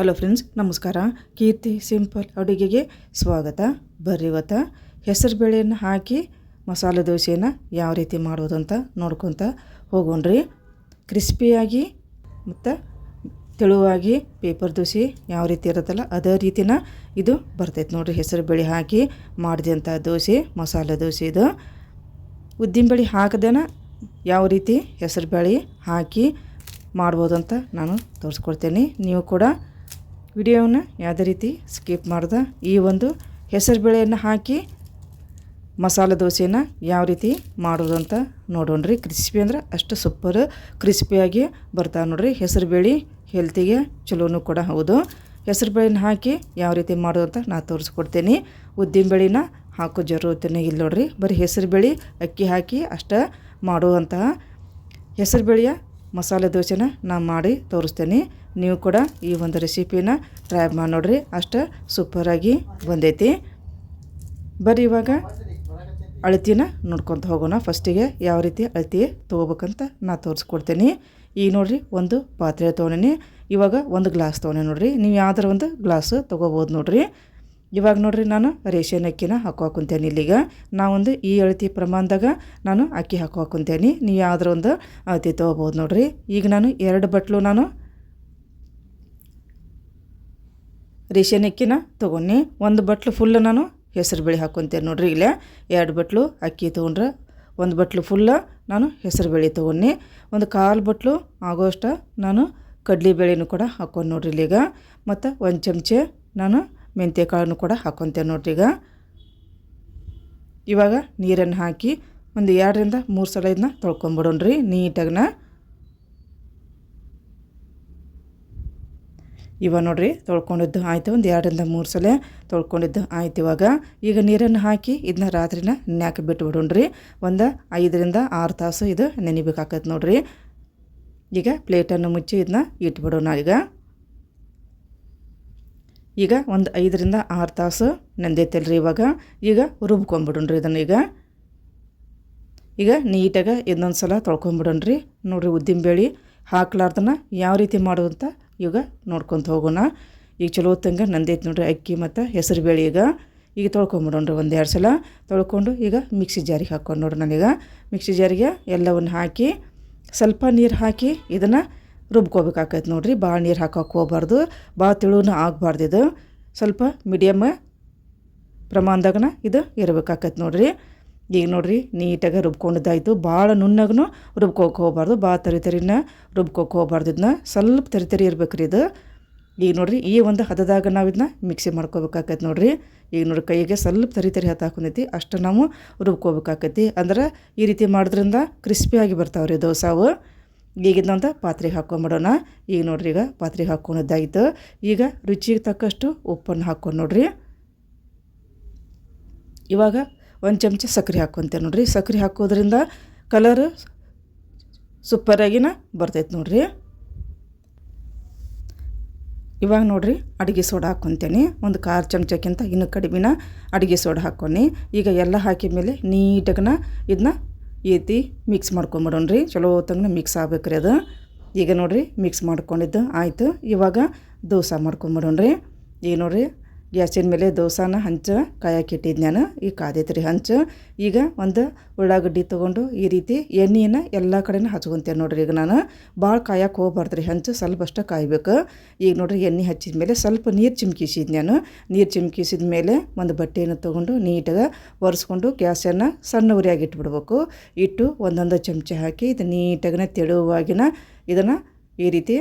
Hello friends, ನಮಸ್ಕಾರ. ಕೀರ್ತಿ simple ಅಡುಗೆಗೆ ಸ್ವಾಗತ. ಬರ್ರಿ ಇವತ್ತು ಹೆಸರು ಬೇಳೆಯನ್ನು ಹಾಕಿ ಮಸಾಲೆ ದೋಸೆಯನ್ನು ಯಾವ ರೀತಿ ಮಾಡೋದು ಅಂತ ನೋಡ್ಕೊತ ಹೋಗೋಣ್ರಿ. ಕ್ರಿಸ್ಪಿಯಾಗಿ ಮತ್ತು ತೆಳುವಾಗಿ ಪೇಪರ್ ದೋಸೆ ಯಾವ ರೀತಿ ಇರುತ್ತಲ್ಲ ಅದೇ ರೀತಿನ ಇದು ಬರ್ತೈತೆ ನೋಡಿರಿ. ಹೆಸರು ಬೇಳೆ ಹಾಕಿ ಮಾಡಿದಂಥ ದೋಸೆ, ಮಸಾಲೆ ದೋಸೆ ಇದು. ಉದ್ದಿನಬೇಳೆ ಹಾಕದೇನ ಯಾವ ರೀತಿ ಹೆಸರು ಬೇಳೆ ಹಾಕಿ ಮಾಡ್ಬೋದು ಅಂತ ನಾನು ತೋರಿಸ್ಕೊಡ್ತೇನೆ. ನೀವು ಕೂಡ ವಿಡಿಯೋವನ್ನು ಯಾವುದೇ ರೀತಿ ಸ್ಕಿಪ್ ಮಾಡ್ದೆ ಈ ಒಂದು ಹೆಸರು ಬೇಳೆಯನ್ನು ಹಾಕಿ ಮಸಾಲೆ ದೋಸೆನ ಯಾವ ರೀತಿ ಮಾಡೋದು ಅಂತ ನೋಡೋಣ್ರಿ. ಕ್ರಿಸ್ಪಿ ಅಂದ್ರೆ ಅಷ್ಟು ಸೂಪರ್ ಕ್ರಿಸ್ಪಿಯಾಗಿ ಬರ್ತಾವೆ ನೋಡಿರಿ. ಹೆಸರು ಬೇಳೆ ಹೆಲ್ತಿಗೆ ಚಲೋನು ಕೂಡ ಹೌದು. ಹೆಸರು ಬೇಳೆನ ಹಾಕಿ ಯಾವ ರೀತಿ ಮಾಡೋದು ಅಂತ ನಾನು ತೋರಿಸ್ಕೊಡ್ತೀನಿ. ಉದ್ದಿನ ಬೇಳೆನ ಹಾಕೋ ಜರೂರತನೇ ಇಲ್ಲ ನೋಡಿರಿ. ಬರೀ ಹೆಸರು ಬೇಳೆ ಅಕ್ಕಿ ಹಾಕಿ ಅಷ್ಟೇ ಮಾಡುವಂತಹ ಹೆಸರು ಬೇಳೆಯ ಮಸಾಲೆ ದೋಸೆನ ನಾನು ಮಾಡಿ ತೋರಿಸ್ತೇನೆ. ನೀವು ಕೂಡ ಈ ಒಂದು ರೆಸಿಪಿನ ಟ್ರೈ ಮಾಡಿ ನೋಡಿರಿ, ಅಷ್ಟು ಸೂಪರಾಗಿ ಬಂದೈತಿ. ಬರೀ ಇವಾಗ ಅಳತಿನ ನೋಡ್ಕೊತ ಹೋಗೋಣ. ಫಸ್ಟಿಗೆ ಯಾವ ರೀತಿ ಅಳತಿ ತೊಗೋಬೇಕಂತ ನಾನು ತೋರಿಸ್ಕೊಡ್ತೀನಿ. ಈಗ ನೋಡಿರಿ, ಒಂದು ಪಾತ್ರೆ ತೊಗೊಂಡಿನಿ. ಇವಾಗ ಒಂದು ಗ್ಲಾಸ್ ತೊಗೊಂಡೆ ನೋಡಿರಿ. ನೀವು ಯಾವ್ದಾರ ಒಂದು ಗ್ಲಾಸ್ ತೊಗೋಬೋದು ನೋಡಿರಿ. ಇವಾಗ ನೋಡಿರಿ, ನಾನು ರೇಷನ್ ಅಕ್ಕಿನ ಹಾಕೋಕೊಂತೇನೆ. ಇಲ್ಲಿಗ ನಾವೊಂದು ಈ ಅಳತಿ ಪ್ರಮಾಣದಾಗ ನಾನು ಅಕ್ಕಿ ಹಾಕೋಕೊಂತೇನೆ. ನೀವು ಯಾವ್ದಾರ ಒಂದು ಅಳತಿ ತೊಗೋಬೋದು ನೋಡಿರಿ. ಈಗ ನಾನು 2 ಬಟ್ಲು ನಾನು ರೇಷನ್ ಅಕ್ಕಿನ ತೊಗೊಂಡು 1 ಬಟ್ಲು ಫುಲ್ ನಾನು ಹೆಸರು ಬೇಳೆ ಹಾಕ್ಕೊತೇನೆ ನೋಡಿರಿ. ಇಲ್ಲೇ 2 ಬಟ್ಲು ಅಕ್ಕಿ ತೊಗೊಂಡ್ರೆ 1 ಬಟ್ಲು ಫುಲ್ಲ ನಾನು ಹೆಸರು ಬೇಳೆ ತೊಗೊಂಡು 1/4 ಬಟ್ಲು ಆಗೋಷ್ಟು ನಾನು ಕಡ್ಲಿ ಬೇಳೆನೂ ಕೂಡ ಹಾಕ್ಕೊಂಡು ನೋಡಿರಿ ಇಲ್ಲಿಗ. ಮತ್ತು 1 ಚಮಚೆ ನಾನು ಮೆಂತ್ಯ ಕಾಳನ್ನು ಕೂಡ ಹಾಕ್ಕೊತೇನೆ ನೋಡ್ರಿ. ಇವಾಗ ನೀರನ್ನು ಹಾಕಿ ಒಂದು 2ರಿಂದ 3 ಸಲ ಇದನ್ನ ತೊಳ್ಕೊಂಬಿಡೋಣ್ರಿ ನೀಟಾಗನ. ಇವಾಗ ನೋಡಿರಿ, ತೊಳ್ಕೊಂಡಿದ್ದು ಆಯಿತು. ಒಂದು 2ರಿಂದ 3 ಸಲ ತೊಳ್ಕೊಂಡಿದ್ದು ಆಯ್ತು. ಈಗ ನೀರನ್ನು ಹಾಕಿ ಇದನ್ನ ರಾತ್ರಿನ ನೆನೆಯಾಕೆ ಬಿಟ್ಬಿಡೋಣ್ರಿ. ಒಂದು 5ರಿಂದ 6 ತಾಸು ಇದು ನೆನಿಬೇಕಾಗತ್ತೆ ನೋಡಿರಿ. ಈಗ ಪ್ಲೇಟನ್ನು ಮುಚ್ಚಿ ಇದನ್ನ ಇಟ್ಬಿಡೋಣ. ಈಗ ಒಂದು 5ರಿಂದ 6 ತಾಸು ನೆಂದೈತಲ್ರಿ. ಈಗ ರುಬ್ಕೊಂಬಿಡೋಣ್ರಿ ಇದನ್ನು. ಈಗ ನೀಟಾಗಿ ಇನ್ನೊಂದು ಸಲ ತೊಳ್ಕೊಂಬಿಡೋಣ್ರಿ ನೋಡಿರಿ. ಉದ್ದಿನಬೇಳೆ ಹಾಕ್ಲಾರ್ದನ್ನ ಯಾವ ರೀತಿ ಮಾಡೋದು ಅಂತ ಈಗ ನೋಡ್ಕೊತ ಹೋಗೋಣ. ಈಗ ಚಲೋ ಹೊತ್ತಂಗೆ ನಂದೈತೆ ನೋಡಿರಿ ಅಕ್ಕಿ ಮತ್ತು ಹೆಸರು ಬೇಳೆ. ಈಗ ತೊಳ್ಕೊಂಬಿಡೋಣ್ರಿ 1-2 ಸಲ ತೊಳ್ಕೊಂಡು ಈಗ ಮಿಕ್ಸಿ ಜಾರಿಗೆ ಹಾಕ್ಕೊಂಡು ನೋಡ್ರಿ. ನಾನೀಗ ಮಿಕ್ಸಿ ಜಾರಿಗೆ ಎಲ್ಲವನ್ನು ಹಾಕಿ ಸ್ವಲ್ಪ ನೀರು ಹಾಕಿ ಇದನ್ನು ರುಬ್ಕೋಬೇಕಾಗತ್ತೆ ನೋಡಿರಿ. ಭಾಳ ನೀರು ಹಾಕೋಕೆ ಹೋಗ್ಬಾರ್ದು, ಭಾಳ ತಿಳುವೂ ಆಗಬಾರ್ದು. ಇದು ಸ್ವಲ್ಪ ಮೀಡಿಯಮ್ ಪ್ರಮಾಣದಾಗನ ಇದು ಇರಬೇಕಾಗತ್ತೆ ನೋಡಿರಿ. ಈಗ ನೋಡಿರಿ, ನೀಟಾಗಿ ರುಬ್ಕೊಂಡಿದ್ದಾಯಿತು. ಭಾಳ ನುಣ್ಣಗೂ ರುಬ್ಕೋಕೆ ಹೋಗ್ಬಾರ್ದು, ಭಾಳ ತರಿನ ರುಬ್ಕೋಕೆ ಹೋಗ್ಬಾರ್ದು. ಇದನ್ನ ಸ್ವಲ್ಪ ತರಿ ಇರ್ಬೇಕ್ರಿ ಇದು. ಈಗ ನೋಡಿರಿ, ಈ ಒಂದು ಹದದಾಗ ನಾವು ಇದನ್ನ ಮಿಕ್ಸಿ ಮಾಡ್ಕೋಬೇಕಾಗತ್ತೆ ನೋಡಿರಿ. ಈಗ ನೋಡಿ, ಕೈಗೆ ಸ್ವಲ್ಪ ತರಿ ಹಾಕೊಂಡೈತಿ ಅಷ್ಟು ನಾವು ರುಬ್ಕೋಬೇಕಾಗತ್ತೆ. ಅಂದ್ರೆ ಈ ರೀತಿ ಮಾಡೋದ್ರಿಂದ ಕ್ರಿಸ್ಪಿಯಾಗಿ ಬರ್ತಾವ್ರಿ ದೋಸಾವು. ಈಗ ಇದನ್ನೊಂದು ಪಾತ್ರೆಗೆ ಹಾಕ್ಕೊಂಬಿಡೋಣ. ಈಗ ನೋಡಿರಿ, ಈಗ ಪಾತ್ರೆಗೆ ಹಾಕ್ಕೊಂಡಿದ್ದಾಯಿತು. ಈಗ ರುಚಿಗೆ ತಕ್ಕಷ್ಟು ಉಪ್ಪನ್ನು ಹಾಕ್ಕೊಂಡು ನೋಡಿರಿ. ಇವಾಗ 1 ಚಮಚ ಸಕ್ಕರೆ ಹಾಕ್ಕೊತೇನೆ ನೋಡಿರಿ. ಸಕ್ಕರೆ ಹಾಕೋದ್ರಿಂದ ಕಲರು ಸೂಪರಾಗಿನ ಬರ್ತೈತೆ ನೋಡಿರಿ. ಇವಾಗ ನೋಡಿರಿ, ಅಡುಗೆ ಸೋಡಾ ಹಾಕ್ಕೊತೇನೆ. ಒಂದು 1/4 ಚಮಚಕ್ಕಿಂತ ಇನ್ನೂ ಕಡಿಮೆನ ಅಡುಗೆ ಸೋಡಾ ಹಾಕ್ಕೊಂಡು ಈಗ ಎಲ್ಲ ಹಾಕಿದ ಮೇಲೆ ನೀಟಾಗನ ಇದನ್ನ ಏತಿ ಮಿಕ್ಸ್ ಮಾಡ್ಕೊಂಬಿಡೋಣ್ರಿ. ಚಲೋ ಹೊತ್ತಂಗೆ ಮಿಕ್ಸ್ ಆಗ್ಬೇಕ್ರಿ ಅದು. ಈಗ ನೋಡಿರಿ, ಮಿಕ್ಸ್ ಮಾಡ್ಕೊಂಡಿದ್ದು ಆಯಿತು. ಇವಾಗ ದೋಸೆ ಮಾಡ್ಕೊಂಬಿಡೋಣ್ರಿ. ಈಗ ನೋಡಿರಿ, ಗ್ಯಾಸಿನ ಮೇಲೆ ದೋಸಾನ ಹಂಚು ಕಾಯಕ್ಕೆ ಇಟ್ಟಿದ್ದು ನಾನು. ಈಗ ಕಾದೈತ್ರಿ ಹಂಚು. ಈಗ ಒಂದು ಉಳ್ಳಾಗಡ್ಡಿ ತೊಗೊಂಡು ಈ ರೀತಿ ಎಣ್ಣೆನ ಎಲ್ಲ ಕಡೆನೂ ಹಚ್ಕೊತೇನೆ ನೋಡಿರಿ. ಈಗ ನಾನು ಭಾಳ ಕಾಯಕ್ಕೆ ಹೋಗ್ಬಾರ್ದು ರೀ, ಹಂಚು ಸ್ವಲ್ಪ ಅಷ್ಟು ಕಾಯಬೇಕು. ಈಗ ನೋಡಿರಿ, ಎಣ್ಣೆ ಹಚ್ಚಿದ ಮೇಲೆ ಸ್ವಲ್ಪ ನೀರು ಚಿಮ್ಕಿಸಿದ್ದು ನಾನು. ನೀರು ಚಿಮ್ಕಿಸಿದ ಮೇಲೆ ಒಂದು ಬಟ್ಟೆಯನ್ನು ತೊಗೊಂಡು ನೀಟಾಗಿ ಒರೆಸ್ಕೊಂಡು ಗ್ಯಾಸನ್ನು ಸಣ್ಣ ಉರಿಯಾಗಿ ಇಟ್ಬಿಡ್ಬೇಕು. ಇಟ್ಟು 1 ಚಮಚ ಹಾಕಿ ಇದು ನೀಟಾಗಿನ ತೆಳುವಾಗಿನ ಇದನ್ನು ಈ ರೀತಿ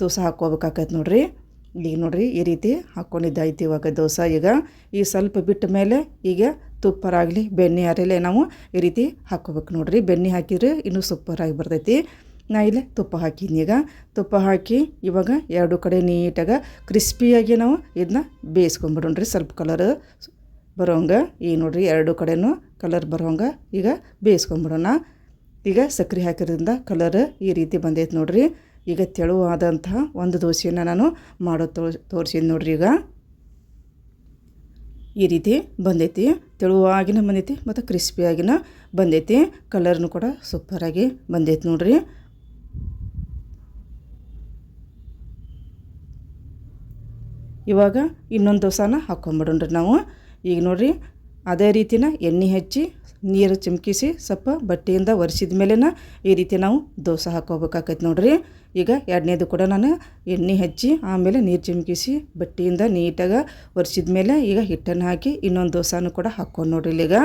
ದೋಸೆ ಹಾಕ್ಕೋಬೇಕಾಗತ್ತೆ ನೋಡಿರಿ. ಈಗ ನೋಡಿರಿ, ಈ ರೀತಿ ಹಾಕ್ಕೊಂಡಿದ್ದಾಯ್ತು ಇವಾಗ ದೋಸೆ. ಈಗ ಸ್ವಲ್ಪ ಬಿಟ್ಟ ಮೇಲೆ ಈಗ ತುಪ್ಪರಾಗಲಿ ಬೆಣ್ಣೆ ಯಾರಲ್ಲೇ ನಾವು ಈ ರೀತಿ ಹಾಕ್ಕೋಬೇಕು ನೋಡಿರಿ. ಬೆಣ್ಣೆ ಹಾಕಿದರೆ ಇನ್ನೂ ಸೂಪರಾಗಿ ಬರ್ತೈತಿ. ನಾ ಇಲ್ಲೇ ತುಪ್ಪ ಹಾಕಿದ್ದೀನಿ. ಈಗ ತುಪ್ಪ ಹಾಕಿ ಇವಾಗ 2 ಕಡೆ ನೀಟಾಗಿ ಕ್ರಿಸ್ಪಿಯಾಗಿ ನಾವು ಇದನ್ನ ಬೇಯಿಸ್ಕೊಂಬಿಡೋಣ್ರಿ. ಸ್ವಲ್ಪ ಕಲರ್ ಬರೋಂಗೆ. ಈಗ ನೋಡಿರಿ, 2 ಕಡೆನೂ ಕಲರ್ ಬರೋಂಗೆ ಈಗ ಬೇಯಿಸ್ಕೊಂಬಿಡೋಣ. ಈಗ ಸಕ್ಕರೆ ಹಾಕಿರೋದ್ರಿಂದ ಕಲರ್ ಈ ರೀತಿ ಬಂದೈತೆ ನೋಡಿರಿ. ಈಗ ತೆಳುವಾದಂತಹ ಒಂದು ದೋಸೆಯನ್ನು ನಾನು ಮಾಡೋದು ತೋರಿಸಿದ್ದು ನೋಡ್ರಿ. ಈಗ ಈ ರೀತಿ ಬಂದೈತಿ, ತೆಳುವಾಗಿನ ಬಂದೈತಿ ಮತ್ತು ಕ್ರಿಸ್ಪಿಯಾಗಿನ ಬಂದೈತಿ. ಕಲರ್ನು ಕೂಡ ಸೂಪರಾಗಿ ಬಂದೈತಿ ನೋಡ್ರಿ. ಇವಾಗ ಇನ್ನೊಂದು ದೋಸೆನ ಹಾಕ್ಕೊಂಬಿಡೋಣ್ರಿ ನಾವು. ಈಗ ನೋಡಿರಿ ಅದೇ ರೀತಿನ ಎಣ್ಣೆ ಹಚ್ಚಿ ನೀರು ಚಿಮ್ಕಿಸಿ ಸ್ವಲ್ಪ ಬಟ್ಟೆಯಿಂದ ಒರೆಸಿದ ಮೇಲೇ ಈ ರೀತಿ ನಾವು ದೋಸೆ ಹಾಕ್ಕೋಬೇಕಾಕೈತೆ ನೋಡಿರಿ. ಈಗ ಎರಡನೇದು ಕೂಡ ನಾನು ಎಣ್ಣೆ ಹಚ್ಚಿ ಆಮೇಲೆ ನೀರು ಚಿಮ್ಕಿಸಿ ಬಟ್ಟೆಯಿಂದ ನೀಟಾಗಿ ಒರೆಸಿದ ಮೇಲೆ ಈಗ ಹಿಟ್ಟನ್ನು ಹಾಕಿ ಇನ್ನೊಂದು ದೋಸೆನೂ ಕೂಡ ಹಾಕ್ಕೊಂಡು ನೋಡ್ರಿ. ಈಗ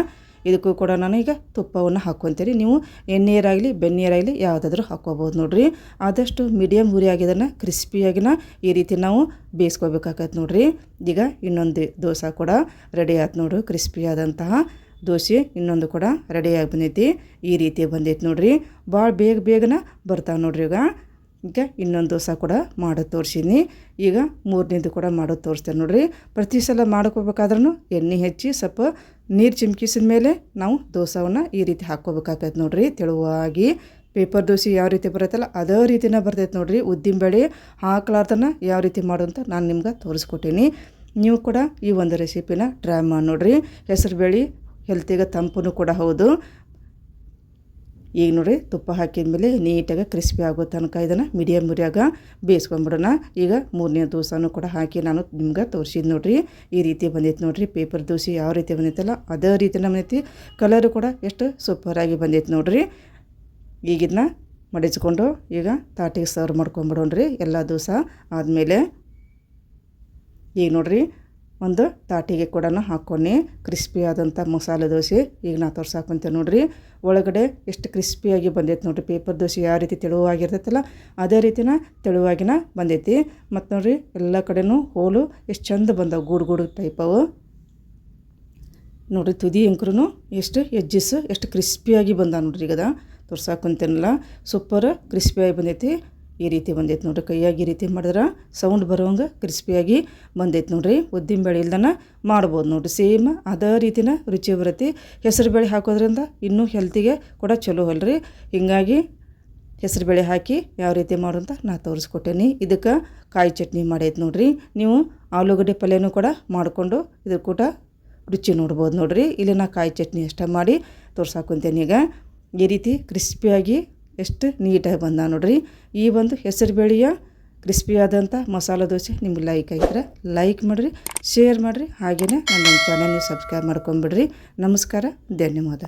ಇದಕ್ಕೂ ಕೂಡ ನಾನು ಈಗ ತುಪ್ಪವನ್ನು ಹಾಕ್ಕೊತೀನಿ. ನೀವು ಎಣ್ಣೆಯರಾಗಲಿ ಬೆಣ್ಣೆಯರಾಗಲಿ ಯಾವುದಾದ್ರೂ ಹಾಕ್ಕೋಬೋದು ನೋಡಿರಿ. ಆದಷ್ಟು ಮೀಡಿಯಮ್ ಉರಿಯಾಗಿ ಇದನ್ನು ಕ್ರಿಸ್ಪಿಯಾಗಿನ ಈ ರೀತಿ ನಾವು ಬೇಯಿಸ್ಕೋಬೇಕಾಗತ್ತೆ ನೋಡಿರಿ. ಈಗ ಇನ್ನೊಂದು ದೋಸೆ ಕೂಡ ರೆಡಿ ಆಯ್ತು ನೋಡ್ರಿ. ಕ್ರಿಸ್ಪಿಯಾದಂತಹ ದೋಸೆ ಇನ್ನೊಂದು ಕೂಡ ರೆಡಿಯಾಗಿ ಬಂದೈತಿ. ಈ ರೀತಿ ಬಂದೈತಿ ನೋಡಿರಿ. ಭಾಳ ಬೇಗನೆ ಬರ್ತಾವೆ ನೋಡ್ರಿ. ಈಗ ಇನ್ನೊಂದು ದೋಸೆ ಕೂಡ ಮಾಡೋದು ತೋರಿಸಿನಿ. ಈಗ ಮೂರನೇದು ಕೂಡ ಮಾಡೋದು ತೋರಿಸ್ತೇನೆ ನೋಡಿರಿ. ಪ್ರತಿ ಸಲ ಮಾಡ್ಕೋಬೇಕಾದ್ರೂ ಎಣ್ಣೆ ಹಚ್ಚಿ ಸ್ವಲ್ಪ ನೀರು ಚಿಮ್ಕಿಸಿದ ಮೇಲೆ ನಾವು ದೋಸೆವನ್ನು ಈ ರೀತಿ ಹಾಕ್ಕೋಬೇಕಾಗತ್ತೆ ನೋಡಿರಿ. ತೆಳುವಾಗಿ ಪೇಪರ್ ದೋಸೆ ಯಾವ ರೀತಿ ಬರುತ್ತಲ್ಲ ಅದೇ ರೀತಿನೇ ಬರ್ತೈತೆ ನೋಡಿರಿ. ಉದ್ದಿನಬೇಳೆ ಹಾಕ್ಲಾರ್ದನ್ನ ಯಾವ ರೀತಿ ಮಾಡೋಂತ ನಾನು ನಿಮ್ಗೆ ತೋರಿಸ್ಕೊಟ್ಟೀನಿ. ನೀವು ಕೂಡ ಈ ಒಂದು ರೆಸಿಪಿನ ಟ್ರೈ ಮಾಡಿ ನೋಡಿರಿ. ಹೆಸರುಬೇಳೆ ಹೆಲ್ತಿಗೆ ತಂಪೂ ಕೂಡ ಹೌದು. ಈಗ ನೋಡಿರಿ ತುಪ್ಪ ಹಾಕಿದ ಮೇಲೆ ನೀಟಾಗಿ ಕ್ರಿಸ್ಪಿ ಆಗೋ ತನಕ ಇದನ್ನು ಮೀಡಿಯಮ್ ಉರಿಯಾಗ ಬೇಯಿಸ್ಕೊಂಬಿಡೋಣ. ಈಗ ಮೂರನೇ ದೋಸೆನೂ ಕೂಡ ಹಾಕಿ ನಾನು ನಿಮ್ಗೆ ತೋರಿಸಿದ್ದು ನೋಡಿರಿ. ಈ ರೀತಿ ಬಂದೈತೆ ನೋಡಿರಿ. ಪೇಪರ್ ದೋಸೆ ಯಾವ ರೀತಿ ಬಂದೈತಲ್ಲ ಅದೇ ರೀತಿನ ಬಂದೈತಿ. ಕಲರು ಕೂಡ ಎಷ್ಟು ಸೂಪರಾಗಿ ಬಂದೈತೆ ನೋಡಿರಿ. ಈಗ ಇದನ್ನ ಮಡಿಸ್ಕೊಂಡು ಈಗ ತಾಟಿಗೆ ಸರ್ವ್ ಮಾಡ್ಕೊಂಬಿಡೋಣ್ರಿ. ಎಲ್ಲ ದೋಸೆ ಆದಮೇಲೆ ಈಗ ನೋಡಿರಿ ಒಂದು ತಾಟಿಗೆ ಕೂಡ ಹಾಕ್ಕೊಂಡು ಕ್ರಿಸ್ಪಿ ಆದಂಥ ಮಸಾಲೆ ದೋಸೆ ಈಗ ನಾ ತೋರ್ಸಾಕೊಂತೇನೆ ನೋಡಿರಿ. ಒಳಗಡೆ ಎಷ್ಟು ಕ್ರಿಸ್ಪಿಯಾಗಿ ಬಂದೈತೆ ನೋಡಿರಿ. ಪೇಪರ್ ದೋಸೆ ಯಾವ ರೀತಿ ತೆಳುವಾಗಿರ್ತೈತಲ್ಲ ಅದೇ ರೀತಿನ ತೆಳುವಾಗಿನ ಬಂದೈತಿ. ಮತ್ತು ನೋಡಿರಿ ಎಲ್ಲ ಕಡೆನೂ ಹೋಲು ಎಷ್ಟು ಚಂದ ಬಂದವು, ಗೂಡು ಟೈಪ್ ಅವು ನೋಡಿರಿ. ತುದಿ ಅಂಕ್ರೂ ಎಷ್ಟು ಎಜ್ಜಸ್ ಎಷ್ಟು ಕ್ರಿಸ್ಪಿಯಾಗಿ ಬಂದ ನೋಡ್ರಿ. ಈಗ ತೋರ್ಸಾಕೊಂತೇನಲ್ಲ ಸೂಪರ್ ಕ್ರಿಸ್ಪಿಯಾಗಿ ಬಂದೈತಿ. ಈ ರೀತಿ ಬಂದೈತೆ ನೋಡಿರಿ. ಕೈಯಾಗಿ ಈ ರೀತಿ ಮಾಡಿದ್ರೆ ಸೌಂಡ್ ಬರೋಂಗೆ ಕ್ರಿಸ್ಪಿಯಾಗಿ ಬಂದೈತೆ ನೋಡಿರಿ. ಉದ್ದಿನಬೇಳೆ ಇಲ್ದನ ಮಾಡ್ಬೋದು ನೋಡಿರಿ. ಸೇಮ್ ಅದೇ ರೀತಿನ ರುಚಿ ಬರುತ್ತೆ. ಹೆಸರುಬೇಳೆ ಹಾಕೋದ್ರಿಂದ ಇನ್ನೂ ಹೆಲ್ತಿಗೆ ಕೂಡ ಚಲೋ ಅಲ್ರಿ. ಹೀಗಾಗಿ ಹೆಸರುಬೇಳೆ ಹಾಕಿ ಯಾವ ರೀತಿ ಮಾಡೋಂತ ನಾ ತೋರಿಸ್ಕೊಟ್ಟೇನಿ. ಇದಕ್ಕೆ ಕಾಯಿ ಚಟ್ನಿ ಮಾಡೈತೆ ನೋಡಿರಿ. ನೀವು ಆಲೂಗಡ್ಡೆ ಪಲ್ಯನೂ ಕೂಡ ಮಾಡಿಕೊಂಡು ಇದ್ರ ಕೂಡ ರುಚಿ ನೋಡ್ಬೋದು ನೋಡಿರಿ. ಇಲ್ಲಿ ನಾ ಕಾಯಿ ಚಟ್ನಿ ಅಷ್ಟೇ ಮಾಡಿ ತೋರ್ಸಾಕೊಂತೇನೆ. ಈಗ ಈ ರೀತಿ ಕ್ರಿಸ್ಪಿಯಾಗಿ ಎಷ್ಟು ನೀಟಾಗಿ ಬಂದ ನೋಡಿರಿ. ಈ ಒಂದು ಹೆಸರುಬೇಳೆಯ ಕ್ರಿಸ್ಪಿಯಾದಂಥ ಮಸಾಲೆ ದೋಸೆ ನಿಮ್ಗೆ ಲೈಕ್ ಆಗಿದ್ರೆ ಲೈಕ್ ಮಾಡಿರಿ, ಶೇರ್ ಮಾಡಿರಿ. ಹಾಗೆಯೇ ನನ್ನ ಚಾನಲ್ನ ಸಬ್ಸ್ಕ್ರೈಬ್ ಮಾಡ್ಕೊಂಬಿಡ್ರಿ. ನಮಸ್ಕಾರ, ಧನ್ಯವಾದ.